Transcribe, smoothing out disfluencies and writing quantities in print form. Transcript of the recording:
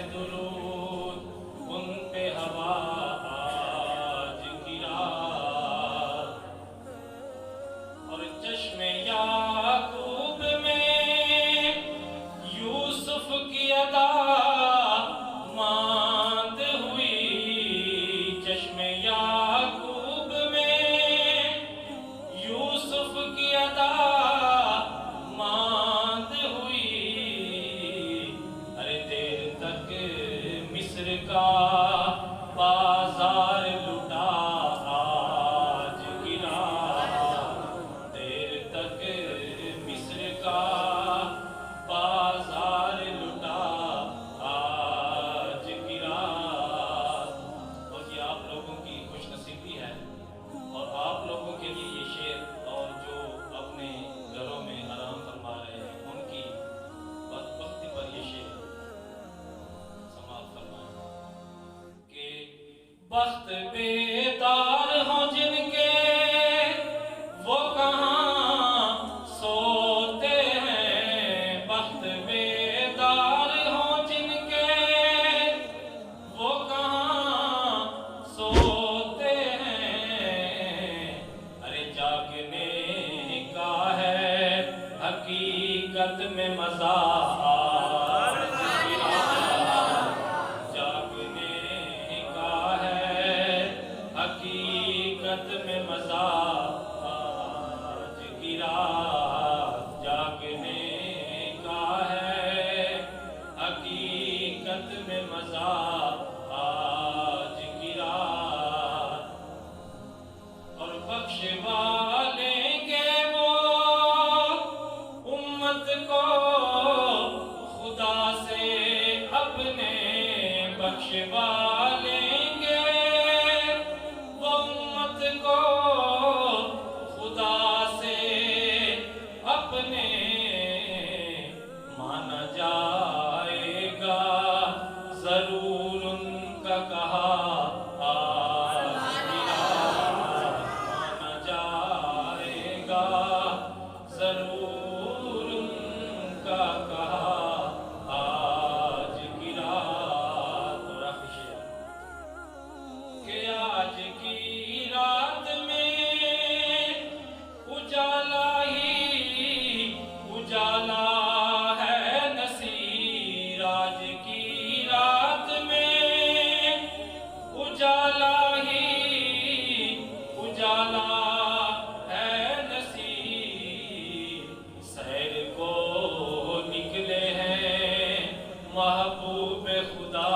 दुरूद उन पे हवा आज की रात। और चश्मे याकूब में यूसुफ की अदा मांद हुई। चश्मे याकूब में यूसुफ की अदा मांद हुई। अरे देर तक मिस्र का बाजार लुटा आज की रात। देर तक मिस्र का बाजार लुटा आज की रात। और ये आप लोगों की खुशनसीबी है और आप लोगों के लिए ये शेर, और जो अपने घरों में आराम फरमा रहे हैं उनकी बदबख्ती पर ये शेर समाप्त फरमाए कि बख्त बेदार हो जिनके वो कहाँ सोते हैं। बख्त बेदार हो जिनके वो कहाँ सोते हैं। अरे जागने का है हकीकत में मजा आज की रात। जागने का है हकीकत में मजा आज की रात। जागने का है हकीकत में मजा आज की रात। और बख्शवा लेंगे वो उम्मत को खुदा से अपने। बख्शवा लेंगे वो उम्मत को खुदा से अपने। माना जाएगा जरूर उनका कहा आज की रात। माना जाएगा जरूर उनका कहा आज की रात। और आखिरी शेर कि आज की रात में उजाला ही उजाला है नसीर। आज की रात में उजाला ही उजाला है नसीर। सैर को निकले हैं महबूब खुदा